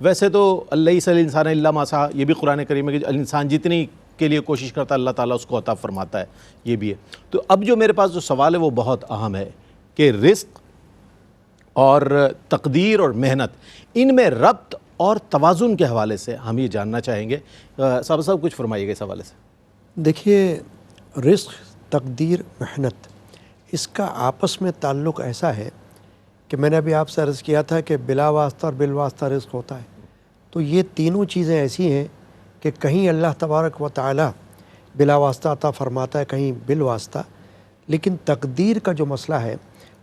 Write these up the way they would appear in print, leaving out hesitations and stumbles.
ویسے تو اللہ صلی الانسان الا ما سعى، یہ بھی قرآن کریم ہے کہ انسان جتنی کے لیے کوشش کرتا ہے اللہ تعالیٰ اس کو عطا فرماتا ہے، یہ بھی ہے۔ تو اب جو میرے پاس جو سوال ہے وہ بہت اہم ہے کہ رزق اور تقدیر اور محنت، ان میں ربط اور توازن کے حوالے سے ہم یہ جاننا چاہیں گے۔ صاحب کچھ فرمائیے گا اس حوالے سے۔ دیکھیے، رزق، تقدیر، محنت، اس کا آپس میں تعلق ایسا ہے کہ میں نے ابھی آپ سے عرض کیا تھا کہ بلا واسطہ اور بالواسطہ رزق ہوتا ہے۔ تو یہ تینوں چیزیں ایسی ہیں کہ کہیں اللہ تبارک و تعالی بلا واسطہ عطا فرماتا ہے، کہیں بالواسطہ، لیکن تقدیر کا جو مسئلہ ہے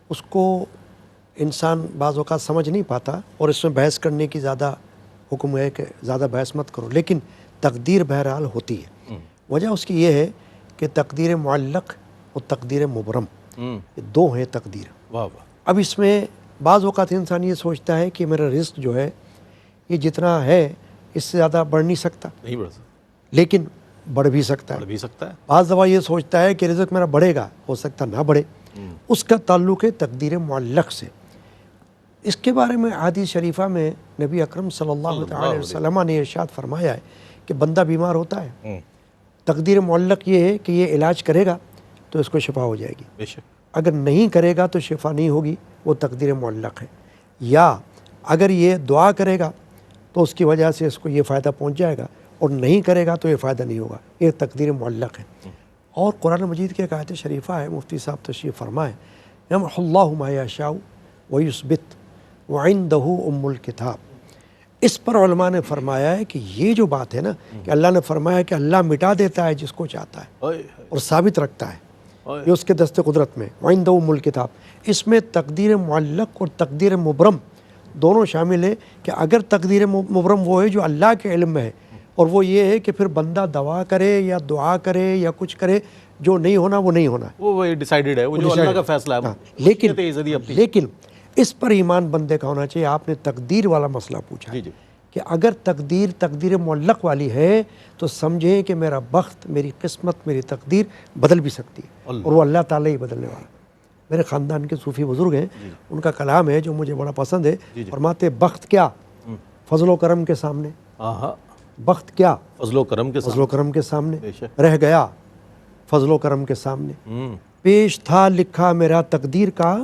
اس کو انسان بعض اوقات سمجھ نہیں پاتا، اور اس میں بحث کرنے کی زیادہ حکم ہے کہ زیادہ بحث مت کرو، لیکن تقدیر بہرحال ہوتی ہے۔ وجہ اس کی یہ ہے کہ تقدیر معلق اور تقدیر مبرم، یہ دو ہیں تقدیر۔ واہ واہ۔ اب اس میں بعض اوقات انسان یہ سوچتا ہے کہ میرا رزق جو ہے یہ جتنا ہے اس سے زیادہ بڑھ نہیں سکتا، نہیں بڑھ سکتا، لیکن بڑھ بھی سکتا ہے۔ بڑھ بھی سکتا ہے۔ بعض دفعہ یہ سوچتا ہے کہ رزق میرا بڑھے گا، ہو سکتا نہ بڑھے۔ اس کا تعلق ہے تقدیر معلق سے۔ اس کے بارے میں حدیث شریفہ میں نبی اکرم صلی اللہ علیہ وسلم نے ارشاد فرمایا ہے کہ بندہ بیمار ہوتا ہے، تقدیر معلق یہ ہے کہ یہ علاج کرے گا تو اس کو شفا ہو جائے گی، بے شک۔ اگر نہیں کرے گا تو شفا نہیں ہوگی، وہ تقدیر معلق ہے۔ یا اگر یہ دعا کرے گا تو اس کی وجہ سے اس کو یہ فائدہ پہنچ جائے گا، اور نہیں کرے گا تو یہ فائدہ نہیں ہوگا، یہ تقدیر معلق ہے۔ اور قرآن مجید کی ایک آیت شریفہ ہے، مفتی صاحب تشریف فرمائے، یمحو اللہ ما یشاء ویثبت وعندہ ام الکتاب۔ اس پر علماء نے فرمایا ہے کہ یہ جو بات ہے نا کہ اللہ نے فرمایا کہ اللہ مٹا دیتا ہے جس کو چاہتا ہے اور ثابت رکھتا ہے، یہ اس کے دست قدرت میں، وعندہ ام الکتاب، اس میں تقدیر معلق اور تقدیر مبرم دونوں شامل ہے۔ کہ اگر تقدیر مبرم وہ ہے جو اللہ کے علم میں ہے، اور وہ یہ ہے کہ پھر بندہ دعا کرے یا دعا کرے یا کچھ کرے، جو نہیں ہونا وہ نہیں ہونا، وہ ڈیسائیڈڈ ہے، وہ جو اللہ کا فیصلہ ہے۔ لیکن اس پر ایمان بندے کا ہونا چاہیے۔ آپ نے تقدیر والا مسئلہ پوچھا ہے کہ اگر تقدیر معلق والی ہے تو سمجھیں کہ میرا بخت، میری قسمت، میری تقدیر بدل بھی سکتی ہے، اور وہ اللہ تعالیٰ ہی بدلنے والا۔ میرے خاندان کے صوفی بزرگ ہیں، ان کا کلام ہے جو مجھے بڑا پسند ہے، فرماتے بخت کیا فضل و کرم کے سامنے، بخت کیا فضل و کرم کے سامنے، رہ گیا فضل و کرم کے سامنے، پیش تھا لکھا میرا تقدیر کا،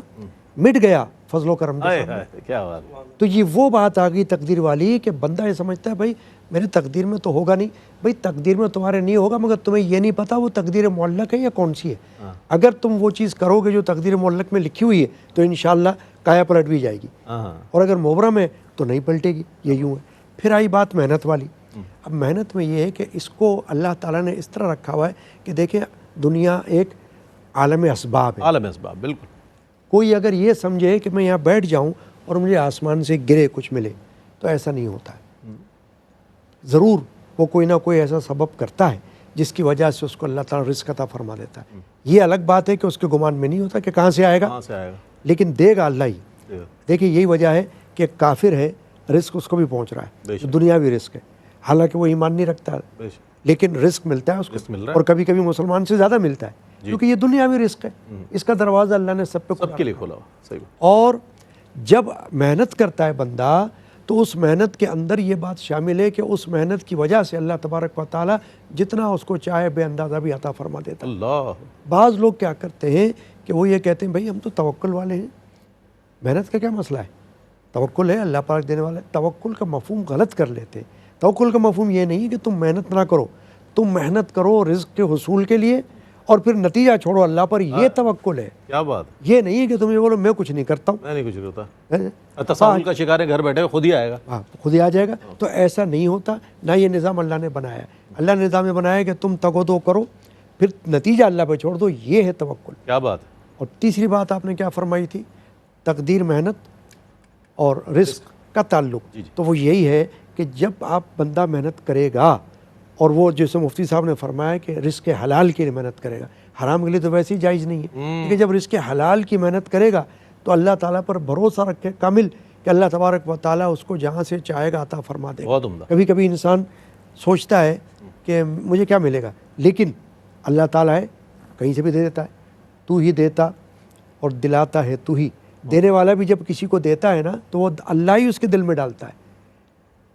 مٹ گیا فضل و کرم کے سامنے۔ کیا بات۔ تو یہ وہ بات آ گئی تقدیر والی کہ بندہ یہ سمجھتا ہے بھائی میرے تقدیر میں تو ہوگا نہیں، بھائی تقدیر میں تمہارے نہیں ہوگا، مگر تمہیں یہ نہیں پتا وہ تقدیر معلق ہے یا کون سی ہے۔ اگر تم وہ چیز کرو گے جو تقدیر معلق میں لکھی ہوئی ہے تو انشاءاللہ کایا پلٹ بھی جائے گی، اور اگر مبرم ہے تو نہیں پلٹے گی، یہ یوں ہے۔ پھر آئی بات محنت والی۔ اب محنت میں یہ ہے کہ اس کو اللہ تعالیٰ نے اس طرح رکھا ہوا ہے کہ دیکھیں دنیا ایک عالم اسباب ہے، عالم اسباب، بالکل۔ کوئی اگر یہ سمجھے کہ میں یہاں بیٹھ جاؤں اور مجھے آسمان سے گرے کچھ ملے، تو ایسا نہیں ہوتا ہے۔ ضرور وہ کوئی نہ کوئی ایسا سبب کرتا ہے جس کی وجہ سے اس کو اللہ تعالیٰ رزق عطا فرما دیتا ہے۔ یہ الگ بات ہے کہ اس کے گمان میں نہیں ہوتا کہ کہاں سے آئے گا، لیکن دے گا اللہ ہی۔ دیکھیے یہی وجہ ہے کہ کافر ہے، رزق اس کو بھی پہنچ رہا ہے، دنیاوی رزق ہے، حالانکہ وہ ایمان نہیں رکھتا ہے، لیکن رزق ملتا ہے اس کو، اور کبھی کبھی مسلمان سے زیادہ ملتا ہے، کیونکہ یہ دنیاوی رزق ہے، اس کا دروازہ اللہ نے سب کے لیے کھولا ہوا۔ اور جب محنت کرتا ہے بندہ تو اس محنت کے اندر یہ بات شامل ہے کہ اس محنت کی وجہ سے اللہ تبارک و تعالیٰ جتنا اس کو چاہے بے اندازہ بھی عطا فرما دیتا ہے۔ بعض لوگ کیا کرتے ہیں کہ وہ یہ کہتے ہیں بھائی ہم تو توکل والے ہیں، محنت کا کیا مسئلہ ہے، توکل ہے، اللہ پاک دینے والا ہے۔ توکل کا مفہوم غلط کر لیتے ہیں۔ توکل کا مفہوم یہ نہیں کہ تم محنت نہ کرو، تم محنت کرو رزق کے حصول کے لیے اور پھر نتیجہ چھوڑو اللہ پر، یہ توکل ہے۔ کیا بات، یہ نہیں ہے کہ تم یہ بولو میں کچھ نہیں کرتا ہوں، میں نہیں کچھ کرتا، تصاویر کا شکار ہے، گھر بیٹھے خود ہی آئے گا، خود ہی آ جائے گا۔ تو ایسا نہیں ہوتا، نہ یہ نظام اللہ نے بنایا ہے۔ اللہ نے نظام بنایا ہے کہ تم تگو دو کرو پھر نتیجہ اللہ پہ چھوڑ دو، یہ ہے توکل۔ کیا بات۔ اور تیسری بات آپ نے کیا فرمائی تھی، تقدیر، محنت اور رزق کا تعلق، تو وہ یہی ہے کہ جب آپ بندہ محنت کرے گا، اور وہ جیسے مفتی صاحب نے فرمایا کہ رزق حلال کے لیے محنت کرے گا، حرام کے لیے تو ویسے ہی جائز نہیں ہے، کہ جب رزق حلال کی محنت کرے گا تو اللہ تعالیٰ پر بھروسہ رکھے کامل کہ اللہ تبارک و تعالیٰ اس کو جہاں سے چاہے گا عطا فرما دے گا۔ کبھی کبھی انسان سوچتا ہے کہ مجھے کیا ملے گا، لیکن اللہ تعالیٰ ہے کہیں سے بھی دے دیتا ہے، تو ہی دیتا اور دلاتا ہے تو ہی۔ دینے والا بھی جب کسی کو دیتا ہے نا تو وہ اللہ ہی اس کے دل میں ڈالتا ہے،